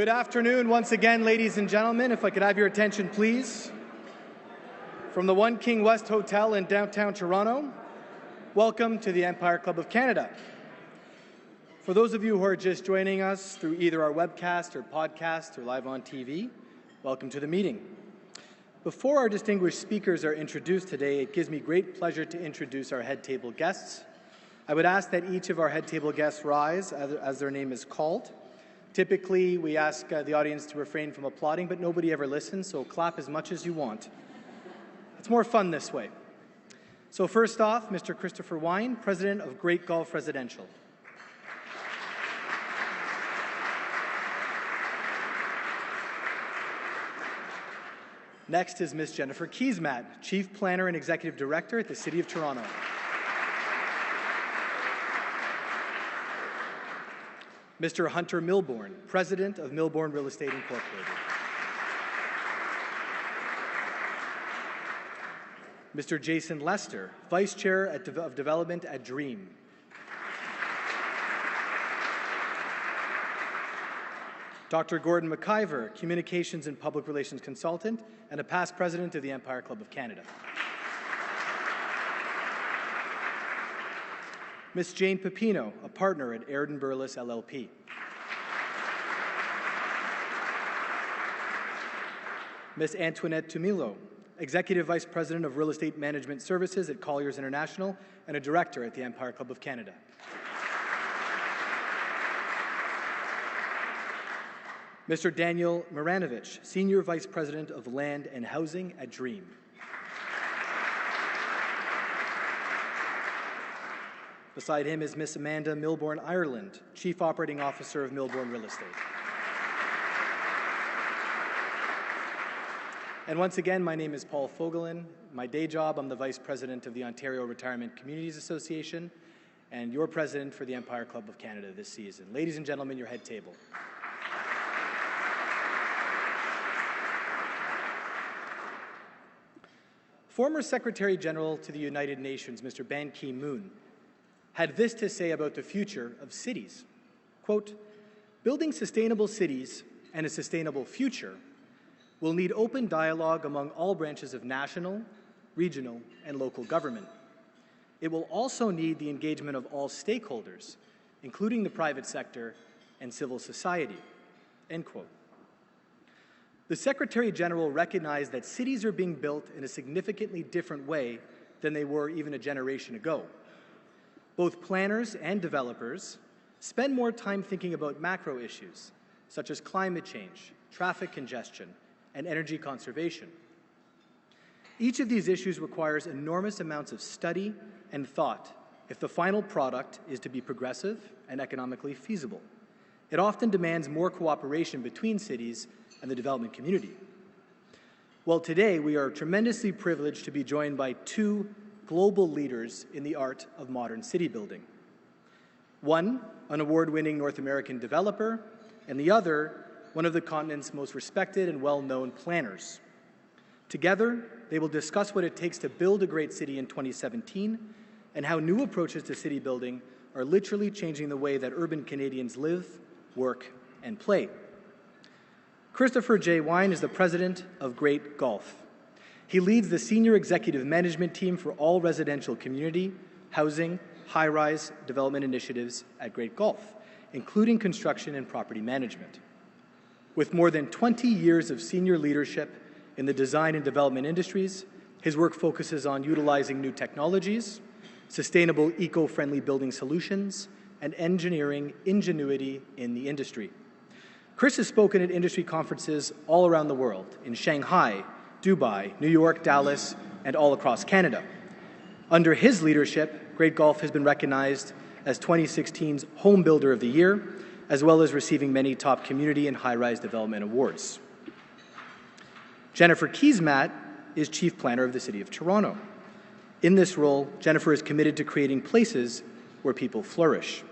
Good afternoon once again, ladies and gentlemen. If I could have your attention, please. From the One King West Hotel in downtown Toronto, welcome to the Empire Club of Canada. For those of you who are just joining us through either our webcast or podcast or live on TV, welcome to the meeting. Before our distinguished speakers are introduced today, it gives me great pleasure to introduce our head table guests. I would ask that each of our head table guests rise as their name is called. Typically, we ask the audience to refrain from applauding, but nobody ever listens, so clap as much as you want. It's more fun this way. So first off, Mr. Christopher Wein, President of Great Gulf Residential. Next is Ms. Jennifer Keesmaat, Chief Planner and Executive Director at the City of Toronto. Mr. Hunter Milbourne, President of Milbourne Real Estate Incorporated. Mr. Jason Lester, Vice Chair of Development at Dream. Dr. Gordon McIver, Communications and Public Relations Consultant and a past President of the Empire Club of Canada. Ms. Jane Pepino, a partner at Airden Burles LLP. Ms. Antoinette Tumilo, Executive Vice President of Real Estate Management Services at Colliers International and a Director at the Empire Club of Canada. Mr. Daniel Maranovich, Senior Vice President of Land and Housing at Dream. Beside him is Miss Amanda Milbourne Ireland, Chief Operating Officer of Milbourne Real Estate. And once again, my name is Paul Fogelin. My day job, I'm the Vice President of the Ontario Retirement Communities Association and your President for the Empire Club of Canada this season. Ladies and gentlemen, your head table. Former Secretary General to the United Nations, Mr. Ban Ki-moon, had this to say about the future of cities. Quote, "Building sustainable cities and a sustainable future will need open dialogue among all branches of national, regional, and local government. It will also need the engagement of all stakeholders, including the private sector and civil society." End quote. The Secretary General recognized that cities are being built in a significantly different way than they were even a generation ago. Both planners and developers spend more time thinking about macro issues, such as climate change, traffic congestion, and energy conservation. Each of these issues requires enormous amounts of study and thought if the final product is to be progressive and economically feasible. It often demands more cooperation between cities and the development community. Well, today we are tremendously privileged to be joined by two global leaders in the art of modern city building. One, an award-winning North American developer, and the other, one of the continent's most respected and well-known planners. Together, they will discuss what it takes to build a great city in 2017 and how new approaches to city building are literally changing the way that urban Canadians live, work, and play. Christopher J. Wein is the president of Great Gulf. He leads the senior executive management team for all residential community, housing, high-rise development initiatives at Great Gulf, including construction and property management. With more than 20 years of senior leadership in the design and development industries, his work focuses on utilizing new technologies, sustainable eco-friendly building solutions, and engineering ingenuity in the industry. Chris has spoken at industry conferences all around the world, in Shanghai, Dubai, New York, Dallas, and all across Canada. Under his leadership, Great Gulf has been recognized as 2016's Home Builder of the Year, as well as receiving many top community and high-rise development awards. Jennifer Keesmaat is Chief Planner of the City of Toronto. In this role, Jennifer is committed to creating places where people flourish.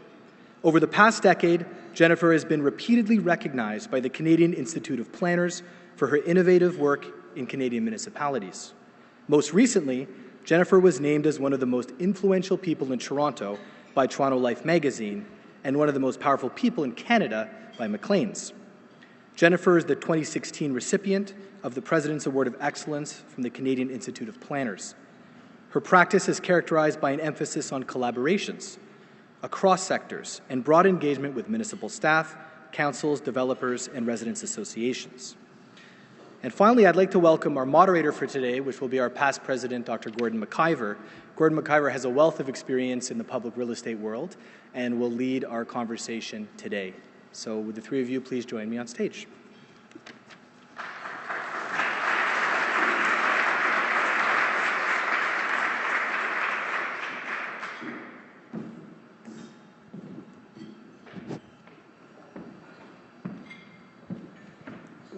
Over the past decade, Jennifer has been repeatedly recognized by the Canadian Institute of Planners for her innovative work in Canadian municipalities. Most recently, Jennifer was named as one of the most influential people in Toronto by Toronto Life magazine and one of the most powerful people in Canada by Maclean's. Jennifer is the 2016 recipient of the President's Award of Excellence from the Canadian Institute of Planners. Her practice is characterized by an emphasis on collaborations across sectors and broad engagement with municipal staff, councils, developers, and residents' associations. And finally, I'd like to welcome our moderator for today, which will be our past president, Dr. Gordon McIver. Gordon McIver has a wealth of experience in the public real estate world and will lead our conversation today. So would the three of you please join me on stage?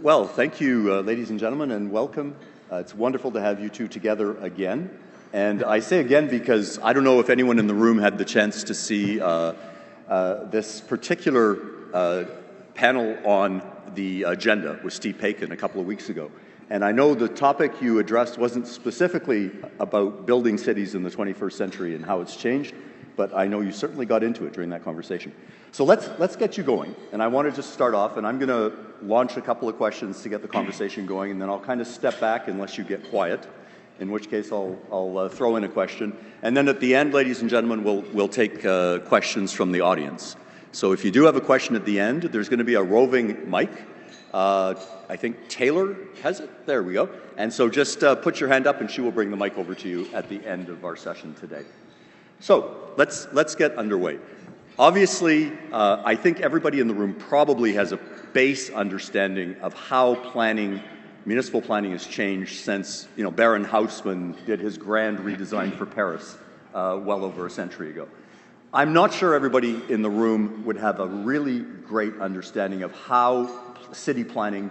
Well, thank you, ladies and gentlemen, and welcome. It's wonderful to have you two together again. And I say again because I don't know if anyone in the room had the chance to see this particular panel on the agenda with Steve Paikin a couple of weeks ago. And I know the topic you addressed wasn't specifically about building cities in the 21st century and how it's changed, but I know you certainly got into it during that conversation. So let's get you going. And I want to just start off, and I'm going to launch a couple of questions to get the conversation going, and then I'll kind of step back unless you get quiet, in which case I'll throw in a question. And then at the end, ladies and gentlemen, we'll take questions from the audience. So if you do have a question at the end, there's going to be a roving mic. I think Taylor has it. There we go. And so just put your hand up, and she will bring the mic over to you at the end of our session today. So let's get underway. Obviously, I think everybody in the room probably has a base understanding of how municipal planning has changed since, Baron Haussmann did his grand redesign for Paris well over a century ago. I'm not sure everybody in the room would have a really great understanding of how city planning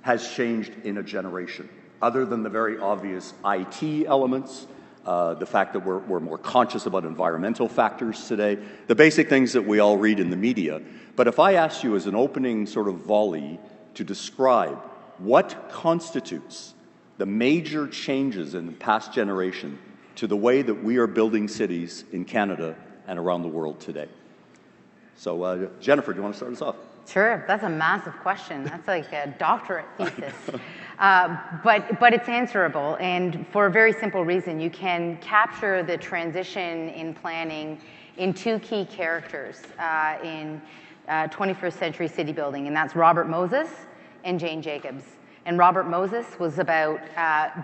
has changed in a generation, other than the very obvious IT elements, the fact that we're more conscious about environmental factors today, the basic things that we all read in the media. But if I asked you as an opening sort of volley to describe what constitutes the major changes in the past generation to the way that we are building cities in Canada and around the world today. So Jennifer, do you want to start us off? Sure, that's a massive question. That's like a doctorate thesis. But it's answerable, and for a very simple reason. You can capture the transition in planning in two key characters in 21st century city building, and that's Robert Moses and Jane Jacobs. And Robert Moses was about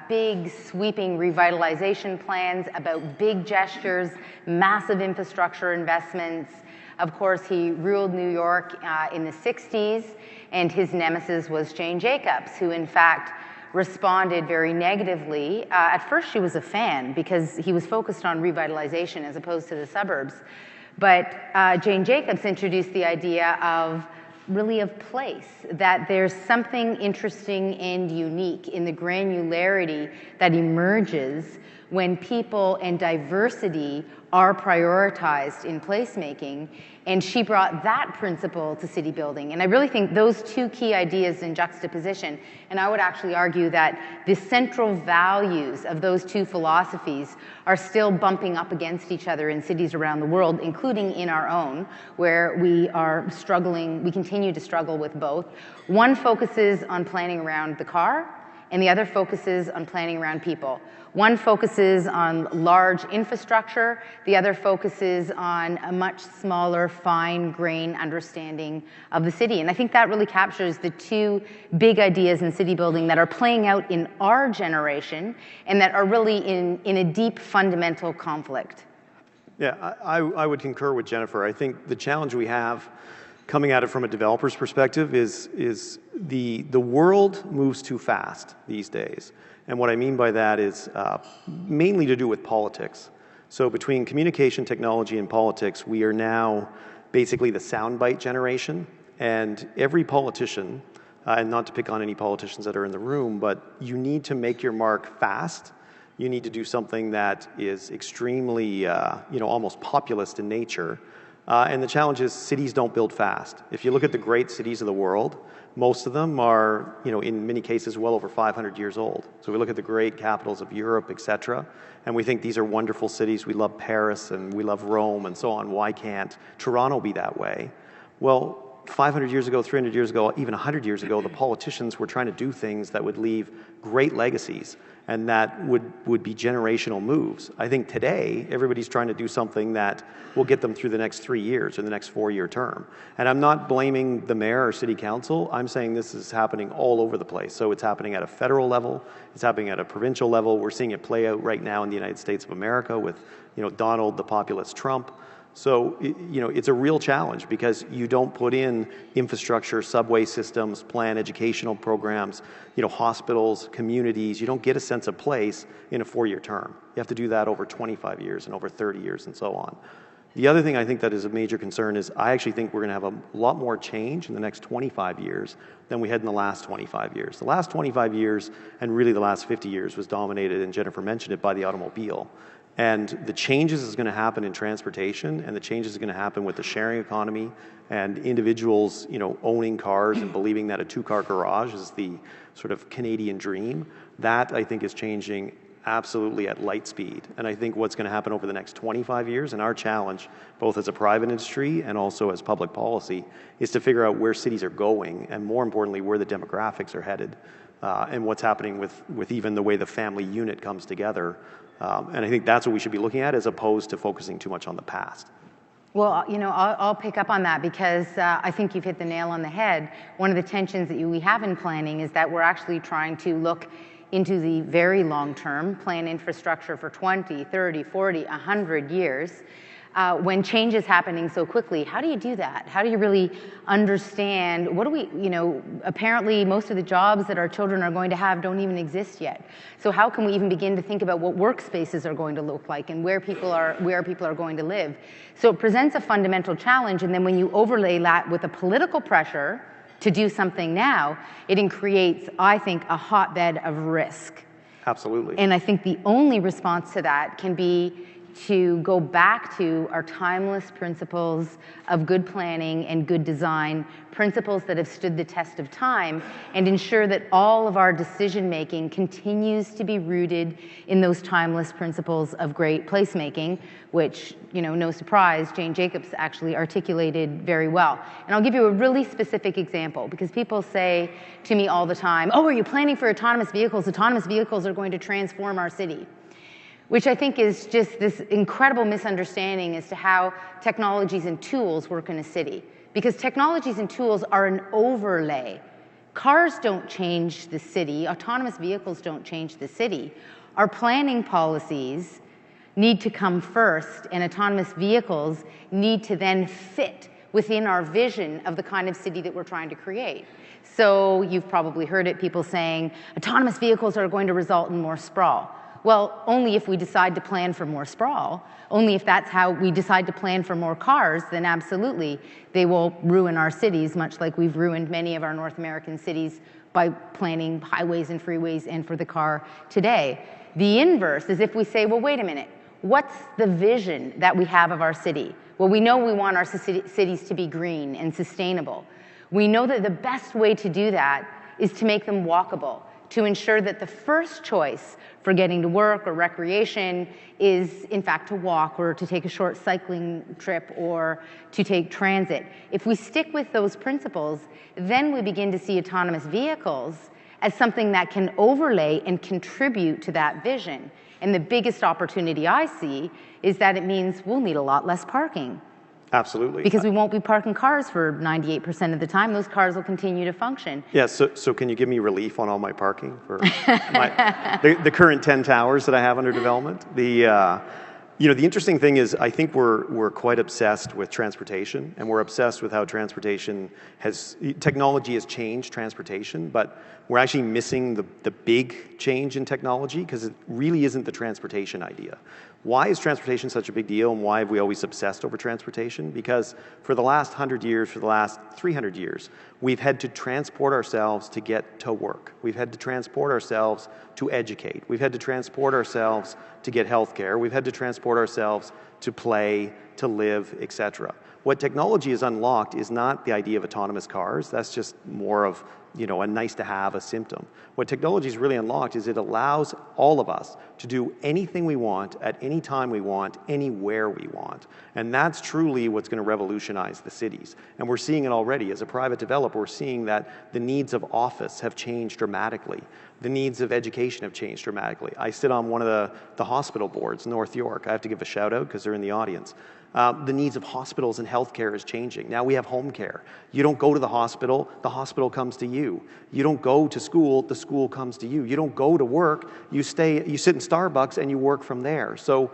big, sweeping revitalization plans, about big gestures, massive infrastructure investments. Of course, he ruled New York in the 60s, and his nemesis was Jane Jacobs, who in fact responded very negatively. At first, she was a fan because he was focused on revitalization as opposed to the suburbs. But Jane Jacobs introduced the idea of place, that there's something interesting and unique in the granularity that emerges when people and diversity are prioritized in placemaking, and she brought that principle to city building. And I really think those two key ideas in juxtaposition, and I would actually argue that the central values of those two philosophies are still bumping up against each other in cities around the world, including in our own, where we continue to struggle with both. One focuses on planning around the car, and the other focuses on planning around people. One focuses on large infrastructure, the other focuses on a much smaller, fine-grained understanding of the city. And I think that really captures the two big ideas in city building that are playing out in our generation and that are really in a deep fundamental conflict. Yeah, I would concur with Jennifer. I think the challenge we have coming at it from a developer's perspective is the world moves too fast these days. And what I mean by that is mainly to do with politics. So between communication technology and politics, we are now basically the soundbite generation. And every politician, and not to pick on any politicians that are in the room, but you need to make your mark fast. You need to do something that is extremely, almost populist in nature. And the challenge is cities don't build fast. If you look at the great cities of the world, most of them are, in many cases, well over 500 years old. So we look at the great capitals of Europe, etc., and we think these are wonderful cities. We love Paris and we love Rome and so on. Why can't Toronto be that way? Well, 500 years ago, 300 years ago, even 100 years ago, the politicians were trying to do things that would leave great legacies and that would be generational moves. I think today, everybody's trying to do something that will get them through the next 3 years or the next 4-year term. And I'm not blaming the mayor or city council. I'm saying this is happening all over the place. So it's happening at a federal level. It's happening at a provincial level. We're seeing it play out right now in the United States of America with, Donald, the populist Trump. So, it's a real challenge because you don't put in infrastructure, subway systems, plan educational programs, hospitals, communities. You don't get a sense of place in a 4-year term. You have to do that over 25 years and over 30 years and so on. The other thing I think that is a major concern is I actually think we're going to have a lot more change in the next 25 years than we had in the last 25 years. The last 25 years and really the last 50 years was dominated, and Jennifer mentioned it, by the automobile. And the changes is going to happen in transportation, and the changes is going to happen with the sharing economy and individuals, owning cars and believing that a 2-car garage is the sort of Canadian dream. That, I think, is changing absolutely at light speed. And I think what's going to happen over the next 25 years, and our challenge, both as a private industry and also as public policy, is to figure out where cities are going, and more importantly, where the demographics are headed, and what's happening with even the way the family unit comes together. And I think that's what we should be looking at, as opposed to focusing too much on the past. Well, I'll pick up on that because I think you've hit the nail on the head. One of the tensions that we have in planning is that we're actually trying to look into the very long term, plan infrastructure for 20, 30, 40, 100 years. When change is happening so quickly, how do you do that? How do you really understand, apparently most of the jobs that our children are going to have don't even exist yet. So how can we even begin to think about what workspaces are going to look like and where people are going to live? So it presents a fundamental challenge, and then when you overlay that with a political pressure to do something now, it creates, I think, a hotbed of risk. Absolutely. And I think the only response to that can be to go back to our timeless principles of good planning and good design, principles that have stood the test of time, and ensure that all of our decision making continues to be rooted in those timeless principles of great placemaking, which, no surprise, Jane Jacobs actually articulated very well. And I'll give you a really specific example, because people say to me all the time, "Oh, are you planning for autonomous vehicles? Autonomous vehicles are going to transform our city." Which I think is just this incredible misunderstanding as to how technologies and tools work in a city. Because technologies and tools are an overlay. Cars don't change the city. Autonomous vehicles don't change the city. Our planning policies need to come first, and autonomous vehicles need to then fit within our vision of the kind of city that we're trying to create. So you've probably heard it, people saying, autonomous vehicles are going to result in more sprawl. Well, only if we decide to plan for more sprawl, only if that's how we decide to plan for more cars, then absolutely they will ruin our cities, much like we've ruined many of our North American cities by planning highways and freeways and for the car today. The inverse is if we say, well, wait a minute, what's the vision that we have of our city? Well, we know we want our cities to be green and sustainable. We know that the best way to do that is to make them walkable, to ensure that the first choice for getting to work or recreation is, in fact, to walk or to take a short cycling trip or to take transit. If we stick with those principles, then we begin to see autonomous vehicles as something that can overlay and contribute to that vision. And the biggest opportunity I see is that it means we'll need a lot less parking. Absolutely. Because we won't be parking cars for 98% of the time. Those cars will continue to function. Yeah, so can you give me relief on all my parking for the current 10 towers that I have under development? The interesting thing is I think we're quite obsessed with transportation, and we're obsessed with how technology has changed transportation, but we're actually missing the big change in technology, because it really isn't the transportation idea. Why is transportation such a big deal, and why have we always obsessed over transportation? Because for the last 100 years, for the last 300 years, we've had to transport ourselves to get to work. We've had to transport ourselves to educate. We've had to transport ourselves to get health care. We've had to transport ourselves to play, to live, etc. What technology has unlocked is not the idea of autonomous cars. That's just more of a nice to have, a symptom. What technology has really unlocked is it allows all of us to do anything we want at any time we want, anywhere we want. And that's truly what's going to revolutionize the cities. And we're seeing it already. As a private developer, we're seeing that the needs of office have changed dramatically. The needs of education have changed dramatically. I sit on one of the hospital boards, North York. I have to give a shout out because they're in the audience. The needs of hospitals and healthcare is changing. Now we have home care. You don't go to the hospital comes to you. You don't go to school, the school comes to you. You don't go to work, you sit in Starbucks and you work from there. So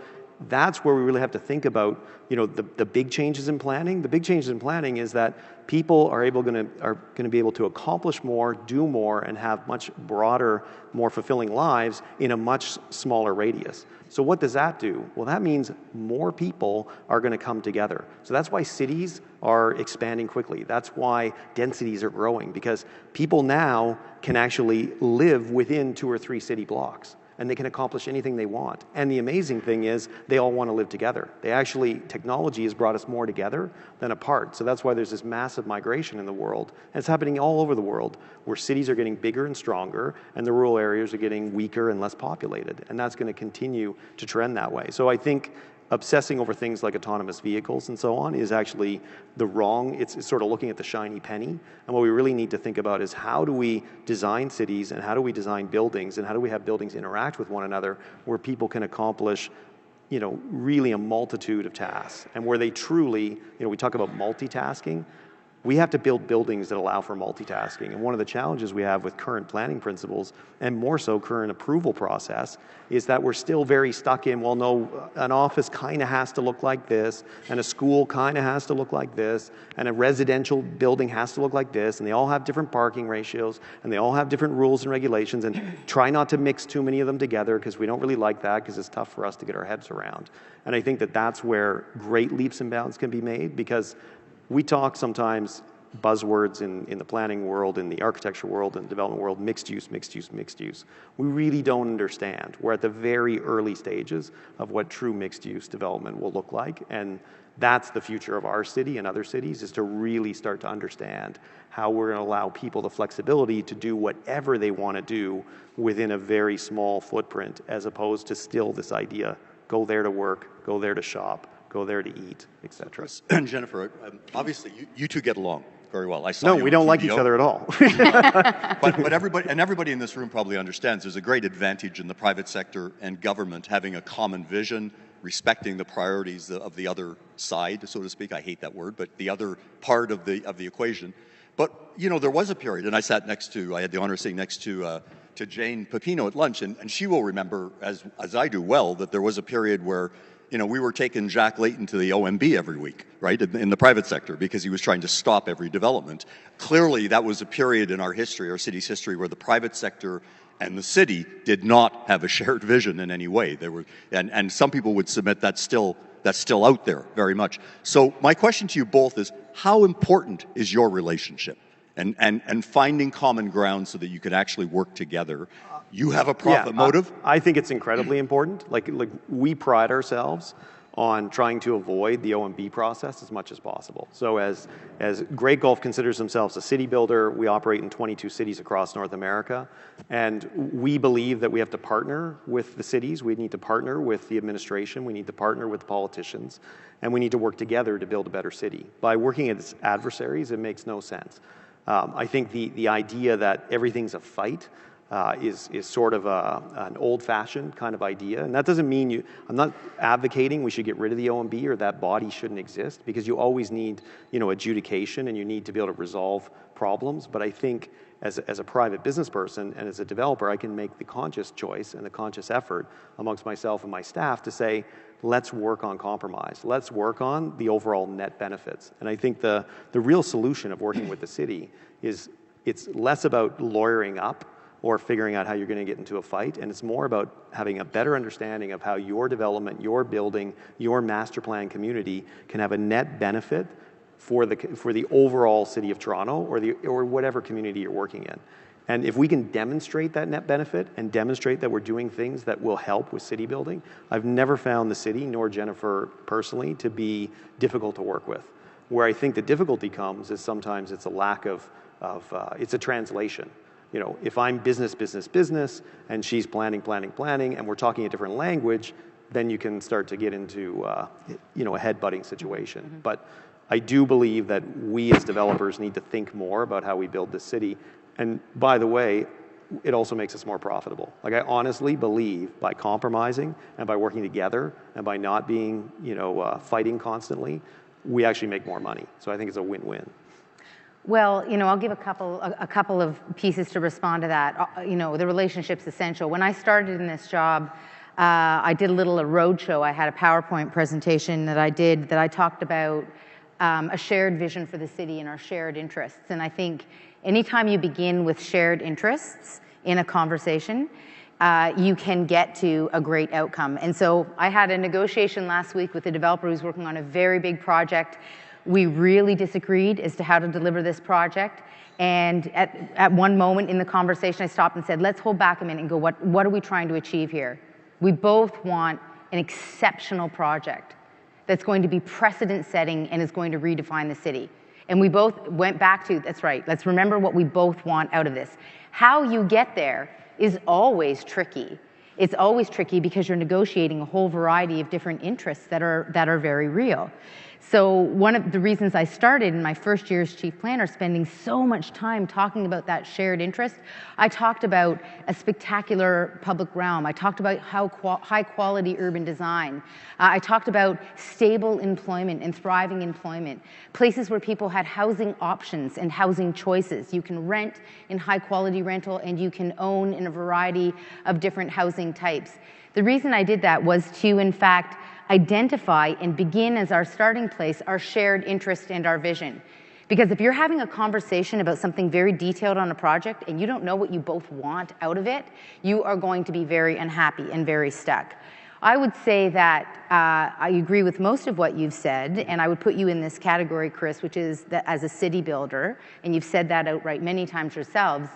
that's where we really have to think about, the big changes in planning. The big changes in planning is that people are going to be able to accomplish more, do more, and have much broader, more fulfilling lives in a much smaller radius. So what does that do? Well, that means more people are going to come together. So that's why cities are expanding quickly. That's why densities are growing, because people now can actually live within 2 or 3 city blocks, and they can accomplish anything they want. And the amazing thing is they all want to live together. Technology has brought us more together than apart. So that's why there's this massive migration in the world. And it's happening all over the world, where cities are getting bigger and stronger and the rural areas are getting weaker and less populated. And that's going to continue to trend that way. So I think obsessing over things like autonomous vehicles and so on is actually it's sort of looking at the shiny penny. And what we really need to think about is how do we design cities and how do we design buildings and how do we have buildings interact with one another where people can accomplish, really a multitude of tasks, and where they truly, we talk about multitasking. We have to build buildings that allow for multitasking. And one of the challenges we have with current planning principles, and more so current approval process, is that we're still very stuck in, an office kind of has to look like this, and a school kind of has to look like this, and a residential building has to look like this, and they all have different parking ratios, and they all have different rules and regulations, and try not to mix too many of them together because we don't really like that because it's tough for us to get our heads around. And I think that that's where great leaps and bounds can be made, because we talk sometimes buzzwords in the planning world, in the architecture world, in the development world, mixed use, mixed use, mixed use. We really don't understand. We're at the very early stages of what true mixed use development will look like. And that's the future of our city and other cities, is to really start to understand how we're going to allow people the flexibility to do whatever they want to do within a very small footprint, as opposed to still this idea, go there to work, go there to shop, go there to eat, etc. Jennifer, obviously you two get along very well. I saw No, you we on don't like TVO. each other at all. but everybody in this room probably understands there's a great advantage in the private sector and government having a common vision, respecting the priorities of the other side, so to speak. I hate that word, but the other part of the equation. But there was a period, and I had the honor of sitting next to Jane Pepino at lunch, and she will remember, as I do well, that there was a period where we were taking Jack Layton to the OMB every week, right, in the private sector, because he was trying to stop every development. Clearly, that was a period in our city's history, where the private sector and the city did not have a shared vision in any way. And some people would submit that's still out there very much. So my question to you both is, how important is your relationship and finding common ground so that you can actually work together? You have a profit motive? I think it's incredibly important. Like we pride ourselves on trying to avoid the OMB process as much as possible. So as Great Gulf considers themselves a city builder, we operate in 22 cities across North America, and we believe that we have to partner with the cities, we need to partner with the administration, we need to partner with the politicians, and we need to work together to build a better city. By working as adversaries, it makes no sense. I think the idea that everything's a fight is sort of an old-fashioned kind of idea. And that doesn't mean I'm not advocating we should get rid of the OMB or that body shouldn't exist, because you always need, adjudication, and you need to be able to resolve problems. But I think as a private business person and as a developer, I can make the conscious choice and the conscious effort amongst myself and my staff to say, let's work on compromise. Let's work on the overall net benefits. And I think the real solution of working with the city is it's less about lawyering up or figuring out how you're going to get into a fight, and it's more about having a better understanding of how your development, your building, your master plan community can have a net benefit for the overall city of Toronto or whatever community you're working in. And if we can demonstrate that net benefit and demonstrate that we're doing things that will help with city building, I've never found the city, nor Jennifer personally, to be difficult to work with. Where I think the difficulty comes is sometimes it's a lack of it's a translation. You know, if I'm business, and she's planning, and we're talking a different language, then you can start to get into, you know, a head-butting situation. Mm-hmm. But I do believe that we as developers need to think more about how we build this city. And by the way, it also makes us more profitable. Like, I honestly believe by compromising and by working together and by not being, you know, fighting constantly, we actually make more money. So I think it's a win-win. Well, you know, I'll give a couple of pieces to respond to that. You know, the relationship's essential. When I started in this job, I did a roadshow. I had a PowerPoint presentation that I did that I talked about a shared vision for the city and our shared interests. And I think anytime you begin with shared interests in a conversation, you can get to a great outcome. And so I had a negotiation last week with a developer who's working on a very big project. We really disagreed as to how to deliver this project. And at one moment in the conversation, I stopped and said, let's hold back a minute and go, what are we trying to achieve here? We both want an exceptional project that's going to be precedent-setting and is going to redefine the city. And we both went back to, that's right, let's remember what we both want out of this. How you get there is always tricky. It's always tricky because you're negotiating a whole variety of different interests that are very real. So one of the reasons I started in my first year as chief planner, spending so much time talking about that shared interest, I talked about a spectacular public realm. I talked about high quality urban design. I talked about stable employment and thriving employment, places where people had housing options and housing choices. You can rent in high quality rental and you can own in a variety of different housing types. The reason I did that was to, in fact, identify and begin as our starting place our shared interest and our vision. Because if you're having a conversation about something very detailed on a project and you don't know what you both want out of it, you are going to be very unhappy and very stuck. I would say that I agree with most of what you've said, and I would put you in this category, Chris, which is that as a city builder, and you've said that outright many times yourselves,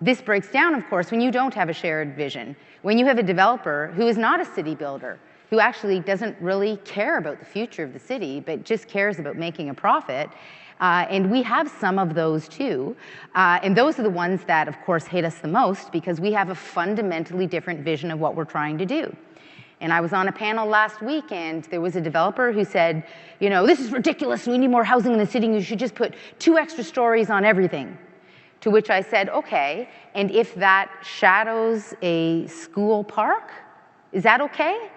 this breaks down, of course, when you don't have a shared vision. When you have a developer who is not a city builder, who actually doesn't really care about the future of the city, but just cares about making a profit. And we have some of those too. And those are the ones that, of course, hate us the most because we have a fundamentally different vision of what we're trying to do. And I was on a panel last week and there was a developer who said, you know, this is ridiculous, we need more housing in the city, you should just put 2 extra stories on everything. To which I said, okay, and if that shadows a school park, is that okay?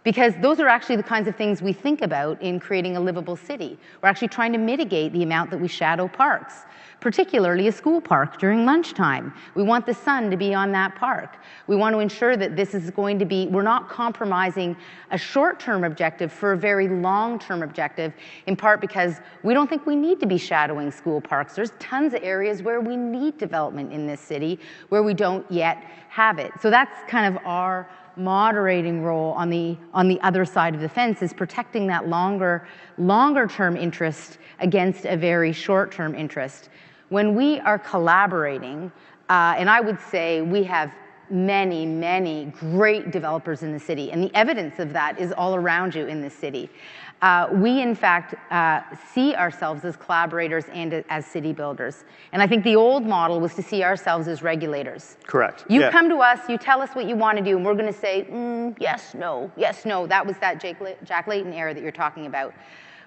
Because those are actually the kinds of things we think about in creating a livable city. We're actually trying to mitigate the amount that we shadow parks, particularly a school park during lunchtime. We want the sun to be on that park. We want to ensure that this is going to be, we're not compromising a short-term objective for a very long-term objective, in part because we don't think we need to be shadowing school parks. There's tons of areas where we need development in this city where we don't yet have it. So that's kind of our moderating role on the other side of the fence, is protecting that longer term interest against a very short term interest. When we are collaborating, and I would say we have many great developers in the city, and the evidence of that is all around you in this city. We, in fact, see ourselves as collaborators and as city builders. And I think the old model was to see ourselves as regulators. Correct. You come to us, you tell us what you want to do, and we're going to say, yes, no, yes, no. That was that Jack Layton era that you're talking about.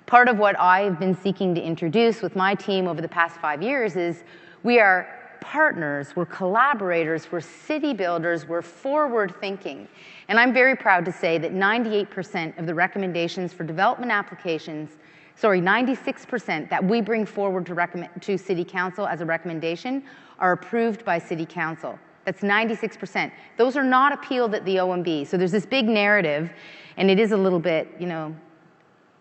Part of what I've been seeking to introduce with my team over the past 5 years is we are partners, we're collaborators, we're city builders, we're forward thinking. And I'm very proud to say that 98% of the recommendations for development applications, 96% that we bring forward to City Council as a recommendation are approved by City Council. That's 96%. Those are not appealed at the OMB. So there's this big narrative, and it is a little bit, you know,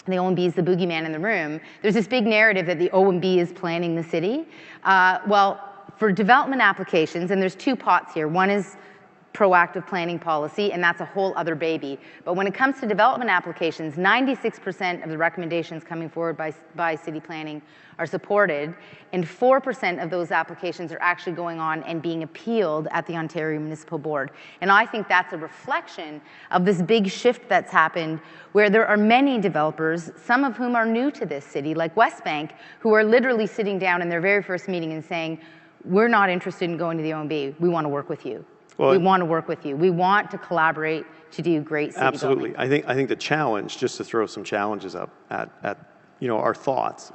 the OMB is the boogeyman in the room. There's this big narrative that the OMB is planning the city. Well, for development applications, and there's 2 pots here. One is proactive planning policy, and that's a whole other baby. But when it comes to development applications, 96% of the recommendations coming forward by city planning are supported, and 4% of those applications are actually going on and being appealed at the Ontario Municipal Board. And I think that's a reflection of this big shift that's happened, where there are many developers, some of whom are new to this city, like Westbank, who are literally sitting down in their very first meeting and saying, we're not interested in going to the OMB, we want to work with you. Well, we want to work with you. We want to collaborate to do great city absolutely. building. I think the challenge, just to throw some challenges up at our thoughts.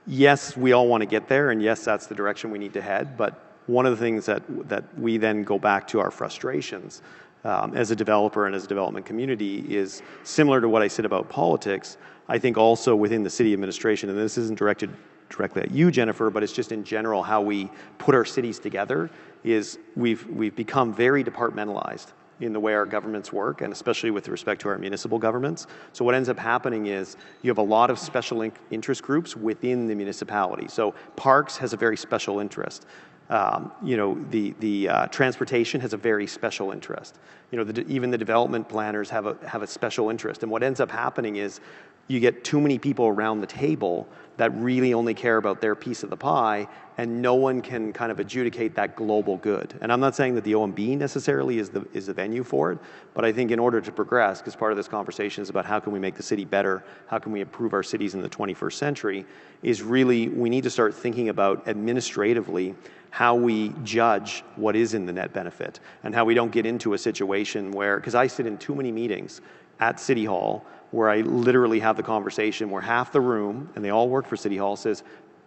Yes, we all want to get there, and yes, that's the direction we need to head. But one of the things that we then go back to our frustrations as a developer and as a development community is similar to what I said about politics. I think also within the city administration, and this isn't directed directly at you, Jennifer, but it's just in general how we put our cities together, is we've become very departmentalized in the way our governments work, and especially with respect to our municipal governments. So what ends up happening is you have a lot of special interest groups within the municipality. So Parks has a very special interest. The transportation has a very special interest. Even the development planners have a special interest. And what ends up happening is you get too many people around the table that really only care about their piece of the pie, and no one can kind of adjudicate that global good. And I'm not saying that the OMB necessarily is the venue for it, but I think in order to progress, because part of this conversation is about how can we make the city better, how can we improve our cities in the 21st century, is really we need to start thinking about administratively how we judge what is in the net benefit, and how we don't get into a situation where, because I sit in too many meetings at City Hall where I literally have the conversation where half the room, and they all work for City Hall, says,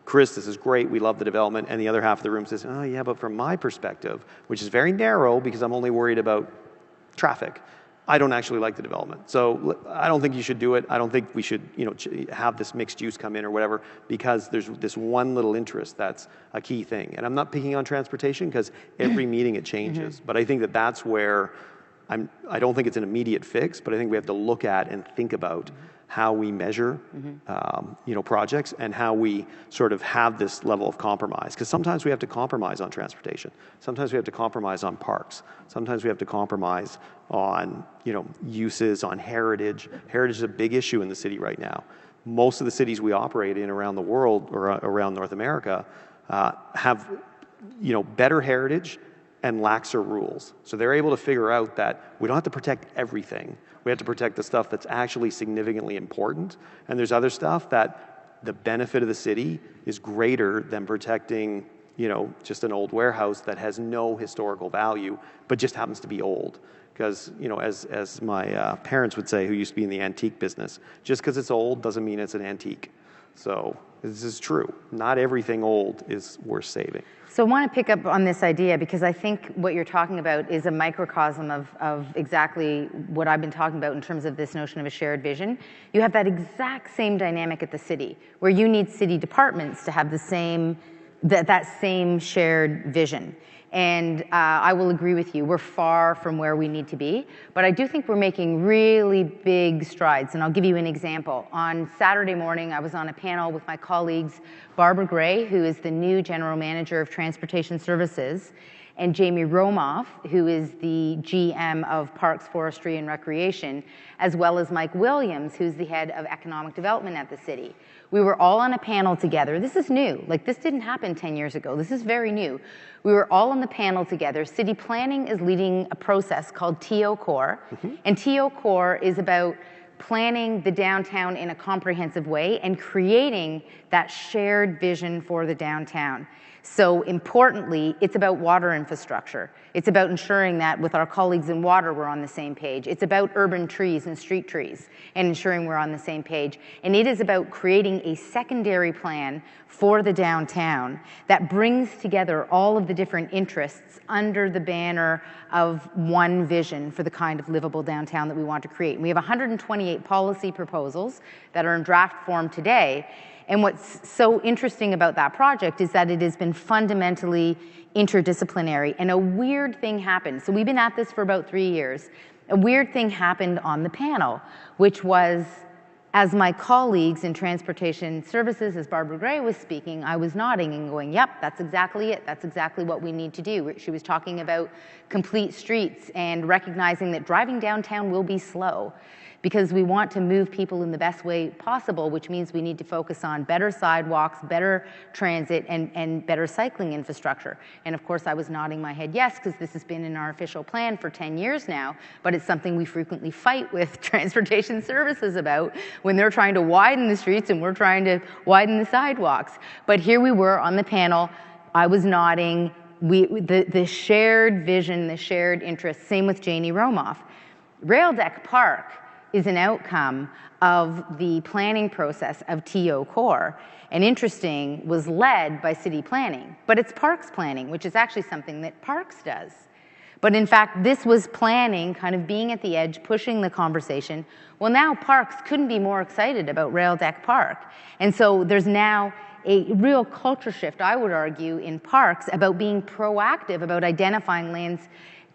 Chris, this is great, we love the development, and the other half of the room says, oh yeah, but from my perspective, which is very narrow because I'm only worried about traffic, I don't actually like the development. So I don't think you should do it. I don't think we should have this mixed use come in or whatever, because there's this one little interest that's a key thing. And I'm not picking on transportation because every meeting it changes, but I think that's where I don't think it's an immediate fix, but I think we have to look at and think about how we measure, projects, and how we sort of have this level of compromise. Because sometimes we have to compromise on transportation. Sometimes we have to compromise on parks. Sometimes we have to compromise on, uses, on heritage. Heritage is a big issue in the city right now. Most of the cities we operate in around the world or around North America have, better heritage and laxer rules. So they're able to figure out that we don't have to protect everything. We have to protect the stuff that's actually significantly important. And there's other stuff that the benefit of the city is greater than protecting, just an old warehouse that has no historical value, but just happens to be old. Because, as my parents would say, who used to be in the antique business, just because it's old doesn't mean it's an antique. So this is true. Not everything old is worth saving. So I want to pick up on this idea, because I think what you're talking about is a microcosm of exactly what I've been talking about in terms of this notion of a shared vision. You have that exact same dynamic at the city, where you need city departments to have the same, that same shared vision. And I will agree with you, we're far from where we need to be, but I do think we're making really big strides. And I'll give you an example. On Saturday morning, I was on a panel with my colleagues, Barbara Gray, who is the new General Manager of Transportation Services, and Jamie Romoff, who is the GM of Parks, Forestry, and Recreation, as well as Mike Williams, who's the head of Economic Development at the city. We were all on a panel together. This is new. This didn't happen 10 years ago. This is very new. We were all on the panel together. City Planning is leading a process called TO Core, and TO Core is about planning the downtown in a comprehensive way and creating that shared vision for the downtown. So importantly, it's about water infrastructure. It's about ensuring that with our colleagues in water, we're on the same page. It's about urban trees and street trees and ensuring we're on the same page. And it is about creating a secondary plan for the downtown that brings together all of the different interests under the banner of one vision for the kind of livable downtown that we want to create. And we have 128 policy proposals that are in draft form today. And what's so interesting about that project is that it has been fundamentally interdisciplinary, and a weird thing happened. So we've been at this for about 3 years. A weird thing happened on the panel, which was as my colleagues in transportation services, as Barbara Gray was speaking, I was nodding and going, yep, that's exactly it. That's exactly what we need to do. She was talking about complete streets and recognizing that driving downtown will be slow because we want to move people in the best way possible, which means we need to focus on better sidewalks, better transit, and better cycling infrastructure. And of course, I was nodding my head yes, because this has been in our official plan for 10 years now, but it's something we frequently fight with transportation services about when they're trying to widen the streets and we're trying to widen the sidewalks. But here we were on the panel, I was nodding, the shared vision, the shared interest, same with Janie Romoff. Rail Deck Park is an outcome of the planning process of TO Core, and interesting, was led by city planning, but it's parks planning, which is actually something that parks does. But in fact, this was planning, kind of being at the edge, pushing the conversation. Well, now parks couldn't be more excited about Rail Deck Park. And so there's now a real culture shift, I would argue, in parks about being proactive, about identifying lands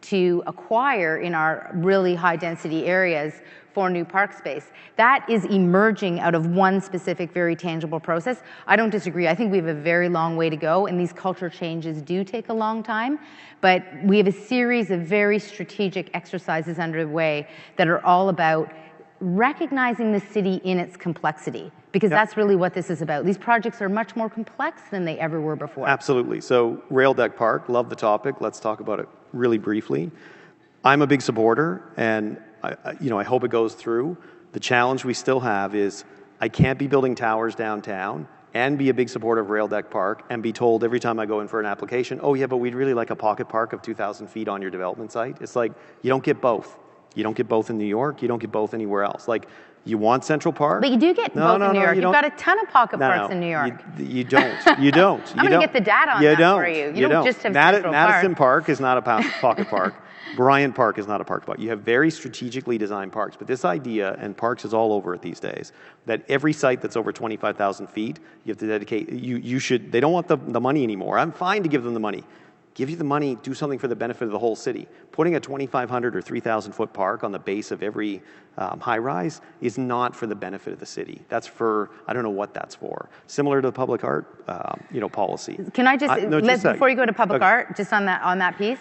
to acquire in our really high density areas for new park space. That is emerging out of one specific, very tangible process. I don't disagree. I think we have a very long way to go, and these culture changes do take a long time, but we have a series of very strategic exercises underway that are all about recognizing the city in its complexity, because that's really what this is about. These projects are much more complex than they ever were before. Absolutely. So Rail Deck Park, love the topic. Let's talk about it really briefly. I'm a big supporter, and I hope it goes through. The challenge we still have is I can't be building towers downtown and be a big supporter of Rail Deck Park and be told every time I go in for an application, oh yeah, but we'd really like a pocket park of 2,000 feet on your development site. It's like, you don't get both. You don't get both in New York, you don't get both anywhere else. Like, you want Central Park? But you do get both in New York. You've got a ton of pocket parks in New York. You don't. You don't. I'm going to get the data on that for you. You don't just have Central Madison Park is not a pocket park. Bryant Park is not a park spot. You have very strategically designed parks, but this idea, and parks is all over it these days, that every site that's over 25,000 feet, you have to dedicate, they don't want the money anymore. I'm fine to give them the money. Give you the money, do something for the benefit of the whole city. Putting a 2,500 or 3,000 foot park on the base of every high rise is not for the benefit of the city. That's for, I don't know what that's for. Similar to the public art, policy. Can I before you go to public art, just on that piece,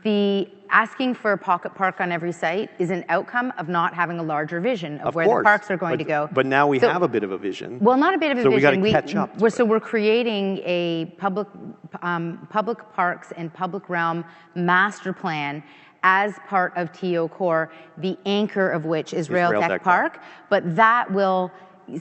the asking for a pocket park on every site is an outcome of not having a larger vision of where the parks are going to go. But now we have a bit of a vision. Well, not a bit of a vision. So we got to catch up. So we're creating a public parks and public realm master plan as part of TO Core, the anchor of which is Rail Deck Park. But that will,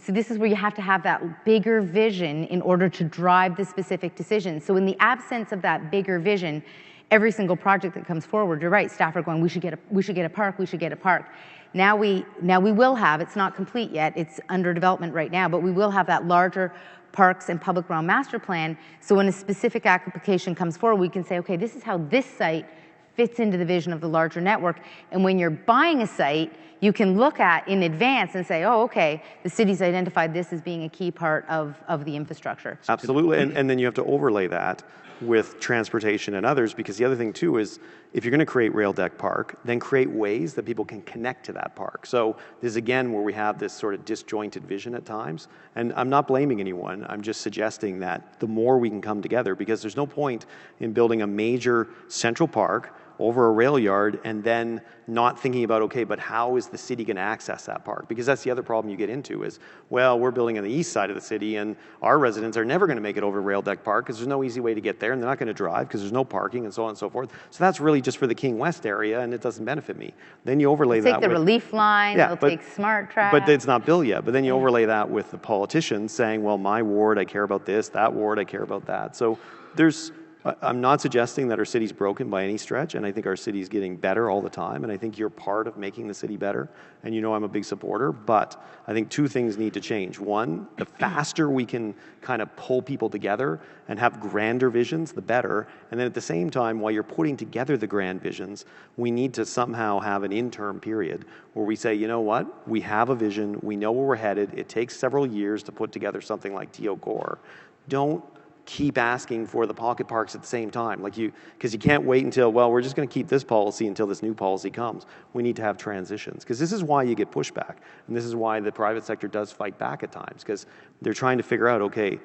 so this is where you have to have that bigger vision in order to drive the specific decisions. So in the absence of that bigger vision, every single project that comes forward, you're right, staff are going, we should get a park. Now we will have, it's not complete yet, it's under development right now, but we will have that larger parks and public realm master plan. So when a specific application comes forward, we can say, okay, this is how this site fits into the vision of the larger network. And when you're buying a site, you can look at in advance and say, oh, okay, the city's identified this as being a key part of the infrastructure. Absolutely, and then you have to overlay that with transportation and others, because the other thing too is, if you're going to create Rail Deck Park, then create ways that people can connect to that park. So this is again where we have this sort of disjointed vision at times, and I'm not blaming anyone, I'm just suggesting that the more we can come together, because there's no point in building a major central park over a rail yard and then not thinking about, okay, but how is the city going to access that park? Because that's the other problem you get into is, well, we're building on the east side of the city and our residents are never going to make it over Rail Deck Park because there's no easy way to get there and they're not going to drive because there's no parking and so on and so forth. So that's really just for the King West area and it doesn't benefit me. Then you overlay that with... Take the relief line, they'll take smart track. But it's not built yet. But then you overlay that with the politicians saying, well, my ward, I care about this, that ward, I care about that. So I'm not suggesting that our city's broken by any stretch, and I think our city's getting better all the time, and I think you're part of making the city better, and you know I'm a big supporter, but I think two things need to change. One, the faster we can kind of pull people together and have grander visions, the better, and then at the same time, while you're putting together the grand visions, we need to somehow have an interim period where we say, you know what, we have a vision, we know where we're headed, it takes several years to put together something like TO Core. Don't keep asking for the pocket parks at the same time. Because you can't wait until, well, we're just going to keep this policy until this new policy comes. We need to have transitions, because this is why you get pushback. And this is why the private sector does fight back at times, because they're trying to figure out, okay,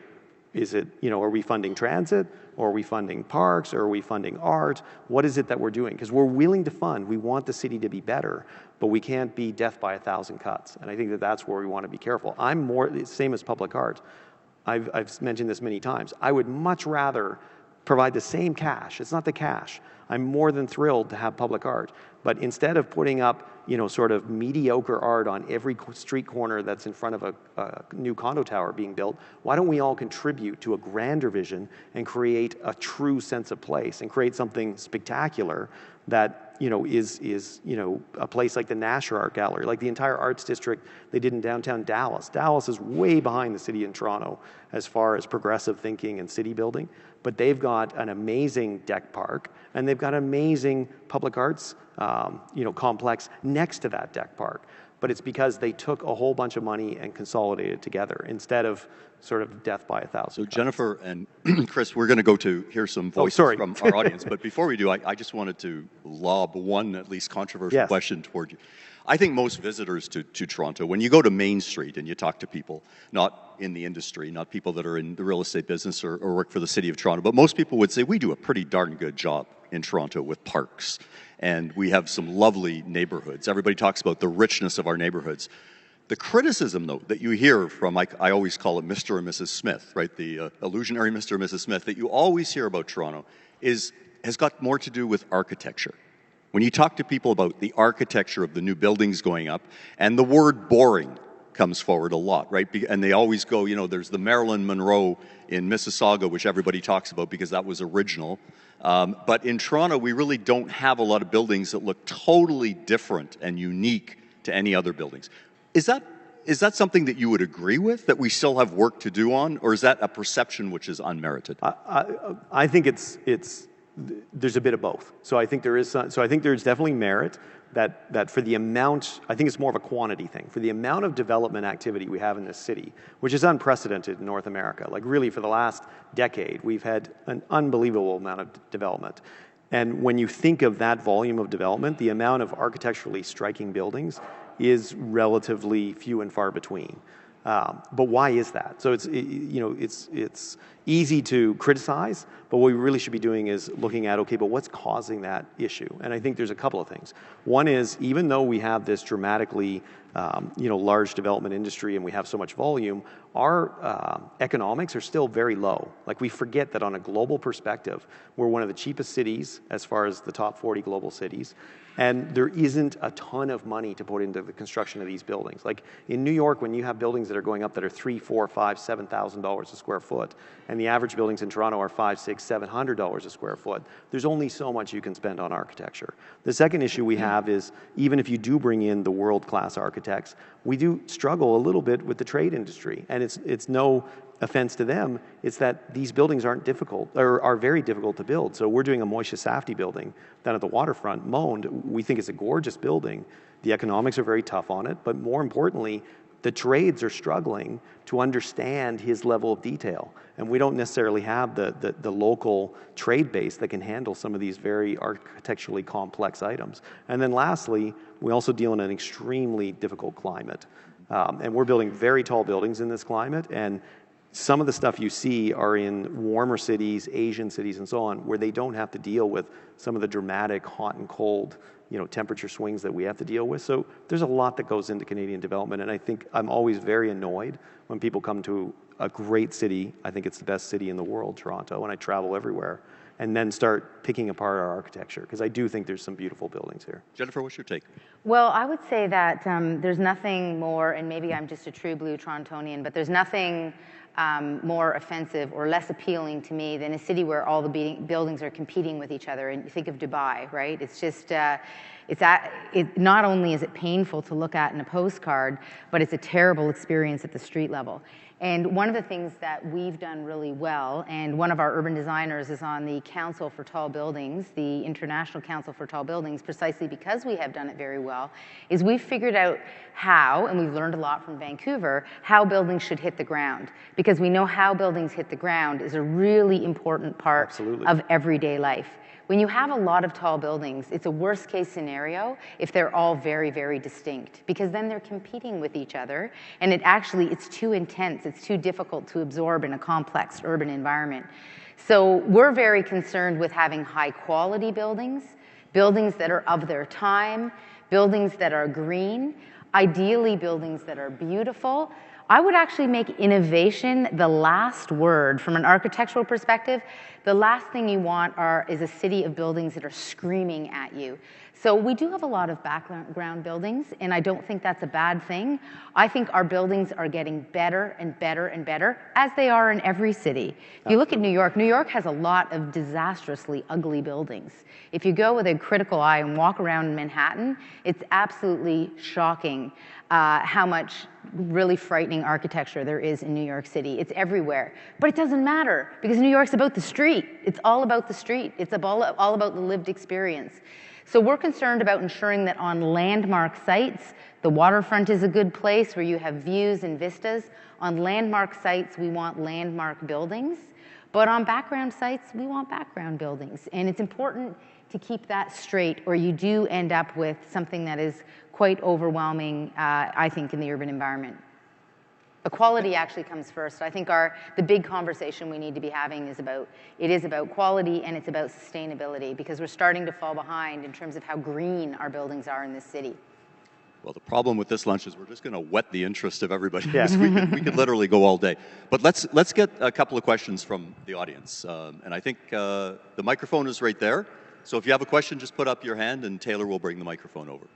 is it, are we funding transit, or are we funding parks, or are we funding art? What is it that we're doing? Because we're willing to fund. We want the city to be better, but we can't be death by 1,000 cuts. And I think that that's where we want to be careful. Same as public art. I've mentioned this many times. I would much rather provide the same cash. It's not the cash. I'm more than thrilled to have public art. But instead of putting up, sort of mediocre art on every street corner that's in front of a new condo tower being built, why don't we all contribute to a grander vision and create a true sense of place and create something spectacular that is a place like the Nasher Art Gallery, like the entire arts district they did in downtown Dallas. Dallas is way behind the city in Toronto as far as progressive thinking and city building, but they've got an amazing deck park and they've got an amazing public arts complex next to that deck park. But it's because they took a whole bunch of money and consolidated it together instead of sort of death by 1,000 So cuts. Jennifer and Chris, we're going to go to hear some voices from our audience. But before we do, I just wanted to lob one at least controversial question toward you. I think most visitors to Toronto, when you go to Main Street and you talk to people, not in the industry, not people that are in the real estate business or work for the City of Toronto, but most people would say we do a pretty darn good job in Toronto with parks. And we have some lovely neighborhoods. Everybody talks about the richness of our neighborhoods. The criticism, though, that you hear from, I always call it Mr. and Mrs. Smith, right? The illusionary Mr. and Mrs. Smith that you always hear about Toronto has got more to do with architecture. When you talk to people about the architecture of the new buildings going up, and the word boring comes forward a lot, right? And they always go, there's the Marilyn Monroe in Mississauga, which everybody talks about because that was original. But in Toronto, we really don't have a lot of buildings that look totally different and unique to any other buildings. Is that something that you would agree with, that we still have work to do on, or is that a perception which is unmerited? I think there's a bit of both. So I think there's definitely merit that for the amount, I think it's more of a quantity thing. For the amount of development activity we have in this city, which is unprecedented in North America, like really for the last decade, we've had an unbelievable amount of development. And when you think of that volume of development, the amount of architecturally striking buildings is relatively few and far between. But why is that? So it's easy to criticize, but what we really should be doing is looking at, okay, but what's causing that issue? And I think there's a couple of things. One is, even though we have this dramatically large development industry and we have so much volume, our economics are still very low. Like, we forget that on a global perspective, we're one of the cheapest cities as far as the top 40 global cities. And there isn't a ton of money to put into the construction of these buildings. Like in New York, when you have buildings that are going up that are $3,000, $4,000, $5,000, $7,000 a square foot, and the average buildings in Toronto are $500, $600, $700 a square foot, there's only so much you can spend on architecture. The second issue we have is, even if you do bring in the world-class architects, we do struggle a little bit with the trade industry. And it's no offense to them, it's that these buildings aren't difficult, or are very difficult to build. So we're doing a Moishe Safdie building down at the waterfront, Moaned. We think it's a gorgeous building. The economics are very tough on it, but more importantly, the trades are struggling to understand his level of detail. And we don't necessarily have the local trade base that can handle some of these very architecturally complex items. And then lastly, we also deal in an extremely difficult climate. And we're building very tall buildings in this climate, and some of the stuff you see are in warmer cities, Asian cities, and so on, where they don't have to deal with some of the dramatic hot and cold, temperature swings that we have to deal with. So there's a lot that goes into Canadian development, and I think I'm always very annoyed when people come to a great city. I think it's the best city in the world, Toronto, and I travel everywhere, and then start picking apart our architecture, because I do think there's some beautiful buildings here. Jennifer, what's your take? Well, I would say that there's nothing more, and maybe I'm just a true blue Torontonian, but there's nothing more offensive or less appealing to me than a city where all the buildings are competing with each other. And you think of Dubai, right? It's Not only is it painful to look at in a postcard, but it's a terrible experience at the street level. And one of the things that we've done really well, and one of our urban designers is on the Council for Tall Buildings, the International Council for Tall Buildings, precisely because we have done it very well, is we've figured out how, and we've learned a lot from Vancouver, how buildings should hit the ground. Because we know how buildings hit the ground is a really important part Absolutely. of everyday life. When you have a lot of tall buildings, it's a worst case scenario if they're all very, very distinct, because then they're competing with each other, and it's too intense, it's too difficult to absorb in a complex urban environment. So we're very concerned with having high quality buildings, buildings that are of their time, buildings that are green, ideally buildings that are beautiful. I would actually make innovation the last word. From an architectural perspective, the last thing you want is a city of buildings that are screaming at you. So we do have a lot of background buildings, and I don't think that's a bad thing. I think our buildings are getting better and better and better, as they are in every city. If you look at New York has a lot of disastrously ugly buildings. If you go with a critical eye and walk around Manhattan, it's absolutely shocking how much really frightening architecture there is in New York City. It's everywhere. But it doesn't matter, because New York's about the street. It's all about the street. It's all about the lived experience. So we're concerned about ensuring that on landmark sites, the waterfront is a good place where you have views and vistas. On landmark sites, we want landmark buildings. But on background sites, we want background buildings. And it's important to keep that straight, or you do end up with something that is quite overwhelming, I think, in the urban environment. Equality actually comes first. I think the big conversation we need to be having is about quality, and it's about sustainability, because we're starting to fall behind in terms of how green our buildings are in this city. Well, the problem with this lunch is we're just going to whet the interest of everybody. Yes. we could literally go all day. But let's get a couple of questions from the audience. And I think the microphone is right there. So if you have a question, just put up your hand, and Taylor will bring the microphone over.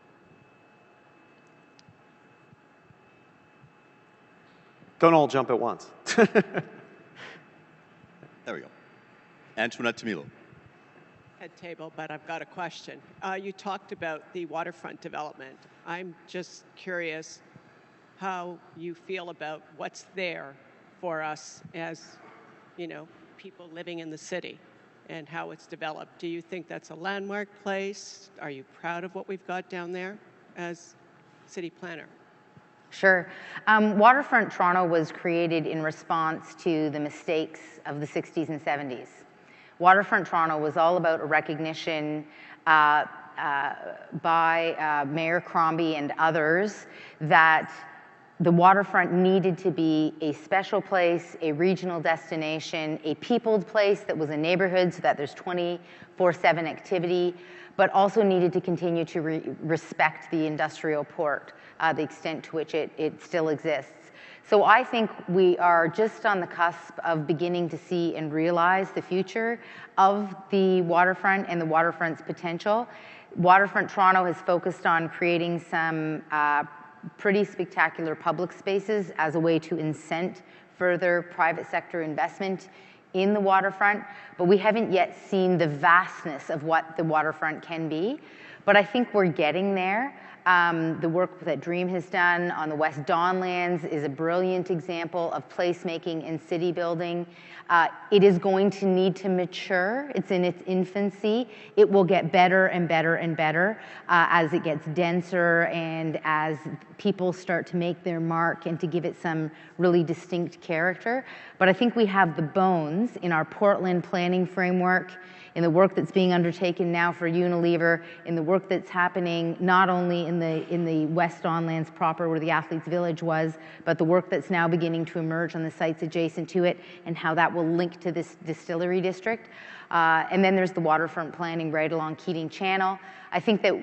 Don't all jump at once. There we go. Antoinette Tamilo. Head table, but I've got a question. You talked about the waterfront development. I'm just curious how you feel about what's there for us as, people living in the city, and how it's developed. Do you think that's a landmark place? Are you proud of what we've got down there as city planner? Sure. Waterfront Toronto was created in response to the mistakes of the 60s and 70s. Waterfront Toronto was all about a recognition by Mayor Crombie and others that the waterfront needed to be a special place, a regional destination, a peopled place that was a neighborhood so that there's 24/7 activity, but also needed to continue to respect the industrial port, the extent to which it still exists. So I think we are just on the cusp of beginning to see and realize the future of the waterfront and the waterfront's potential. Waterfront Toronto has focused on creating some pretty spectacular public spaces as a way to incent further private sector investment in the waterfront, but we haven't yet seen the vastness of what the waterfront can be. But I think we're getting there. The work that Dream has done on the West Don lands is a brilliant example of placemaking and city building. It is going to need to mature. It's in its infancy. It will get better and better and better as it gets denser and as people start to make their mark and to give it some really distinct character. But I think we have the bones in our Portland planning framework, in the work that's being undertaken now for Unilever, in the work that's happening not only in the West Don lands proper where the Athletes Village was, but the work that's now beginning to emerge on the sites adjacent to it and how that will link to this distillery district. And then there's the waterfront planning right along Keating Channel. I think that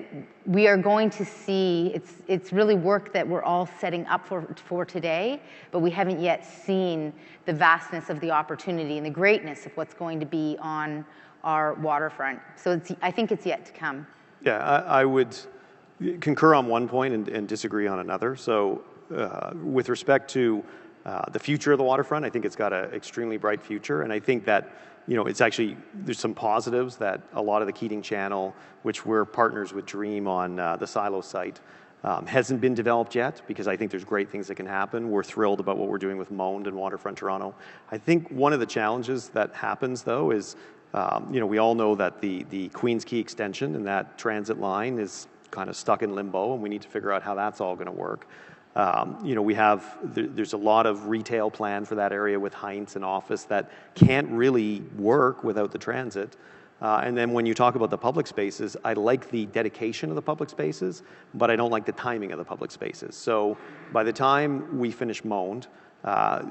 we are going to see, it's really work that we're all setting up for today, but we haven't yet seen the vastness of the opportunity and the greatness of what's going to be on our waterfront. So I think it's yet to come. Yeah, I would concur on one point and disagree on another. So with respect to the future of the waterfront. I think it's got an extremely bright future, and I think that it's actually, there's some positives that a lot of the Keating Channel, which we're partners with Dream on the Silo site, hasn't been developed yet, because I think there's great things that can happen. We're thrilled about what we're doing with Moaned and Waterfront Toronto. I think one of the challenges that happens, though, is we all know that the Queens Quay extension and that transit line is kind of stuck in limbo, and we need to figure out how that's all going to work. There's a lot of retail planned for that area with Heinz and Office that can't really work without the transit. And then when you talk about the public spaces, I like the dedication of the public spaces, but I don't like the timing of the public spaces. So by the time we finish Moaned,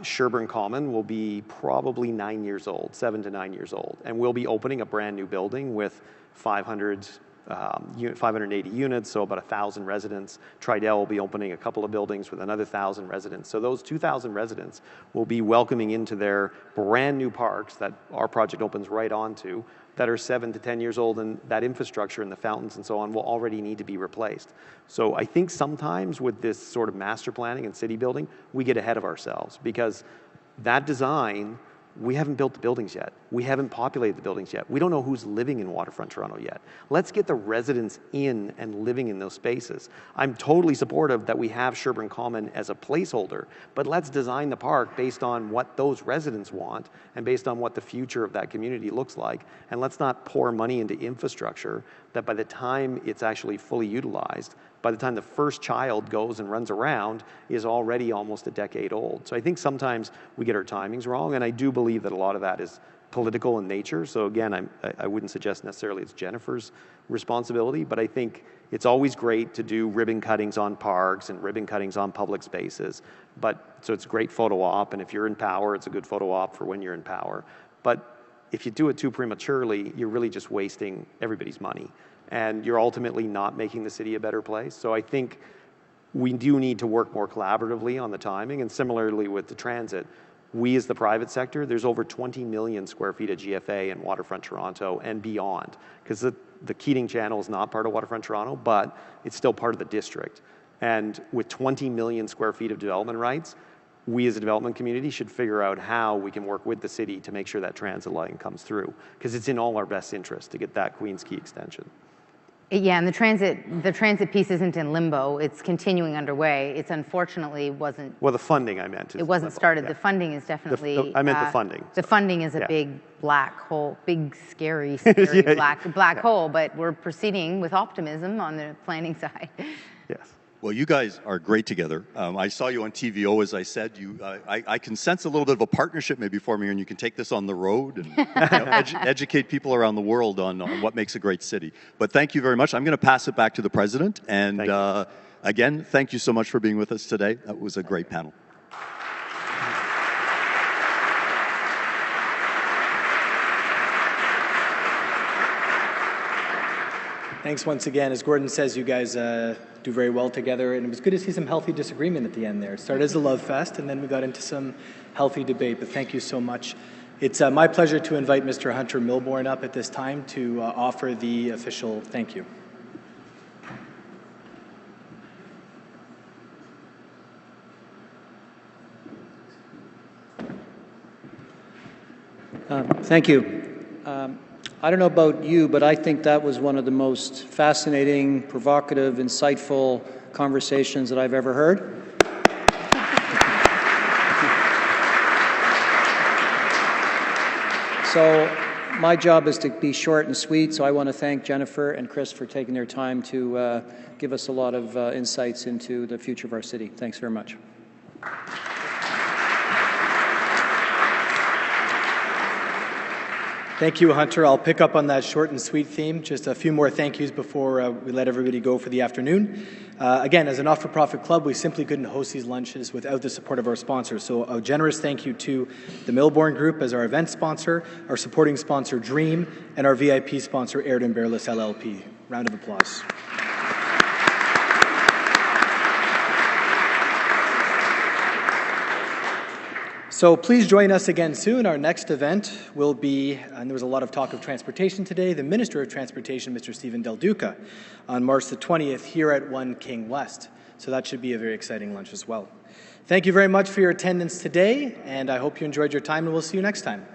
Sherbourne Common will be probably 9 years old, 7 to 9 years old. And we'll be opening a brand new building with 580 units, so about 1,000 residents. Tridel will be opening a couple of buildings with another 1,000 residents. So those 2,000 residents will be welcoming into their brand new parks that our project opens right onto, that are 7 to 10 years old, and that infrastructure and the fountains and so on will already need to be replaced. So I think sometimes with this sort of master planning and city building, we get ahead of ourselves, because that design, we haven't built the buildings yet. We haven't populated the buildings yet. We don't know who's living in Waterfront Toronto yet. Let's get the residents in and living in those spaces. I'm totally supportive that we have Sherbourne Common as a placeholder, but let's design the park based on what those residents want and based on what the future of that community looks like. And let's not pour money into infrastructure that by the time it's actually fully utilized, by the time the first child goes and runs around, is already almost a decade old. So I think sometimes we get our timings wrong, and I do believe that a lot of that is political in nature. So again, I wouldn't suggest necessarily it's Jennifer's responsibility, but I think it's always great to do ribbon cuttings on parks and ribbon cuttings on public spaces. So it's a great photo op, and if you're in power, it's a good photo op for when you're in power. But if you do it too prematurely, you're really just wasting everybody's money, and you're ultimately not making the city a better place. So I think we do need to work more collaboratively on the timing, and similarly with the transit, we as the private sector, there's over 20 million square feet of GFA in Waterfront Toronto and beyond, because the Keating Channel is not part of Waterfront Toronto, but it's still part of the district. And with 20 million square feet of development rights, we as a development community should figure out how we can work with the city to make sure that transit line comes through, because it's in all our best interest to get that Queens Quay extension. Yeah, and the transit piece isn't in limbo. It's continuing underway. It's unfortunately wasn't. Well, the funding I meant. It wasn't started. Yeah. The funding is definitely. I meant the funding. The funding is a big black hole, big scary black hole. But we're proceeding with optimism on the planning side. Yes. Well, you guys are great together. I saw you on TVO, as I said. I can sense a little bit of a partnership maybe forming, and you can take this on the road and educate people around the world on what makes a great city. But thank you very much. I'm going to pass it back to the president. And again, thank you so much for being with us today. That was a great panel. Thanks once again. As Gordon says, you guys do very well together, and it was good to see some healthy disagreement at the end there. It started as a love fest, and then we got into some healthy debate, but thank you so much. It's my pleasure to invite Mr. Hunter Milbourne up at this time to offer the official thank you. Thank you. I don't know about you, but I think that was one of the most fascinating, provocative, insightful conversations that I've ever heard. So my job is to be short and sweet, so I want to thank Jennifer and Chris for taking their time to give us a lot of insights into the future of our city. Thanks very much. Thank you, Hunter. I'll pick up on that short and sweet theme. Just a few more thank yous before we let everybody go for the afternoon. Again, as a not-for-profit club, we simply couldn't host these lunches without the support of our sponsors. So a generous thank you to the Milbourne Group as our event sponsor, our supporting sponsor, Dream, and our VIP sponsor, Aird & Bearless LLP. Round of applause. So please join us again soon. Our next event will be, and there was a lot of talk of transportation today, the Minister of Transportation, Mr. Stephen Del Duca, on March the 20th here at 1 King West. So that should be a very exciting lunch as well. Thank you very much for your attendance today, and I hope you enjoyed your time, and we'll see you next time.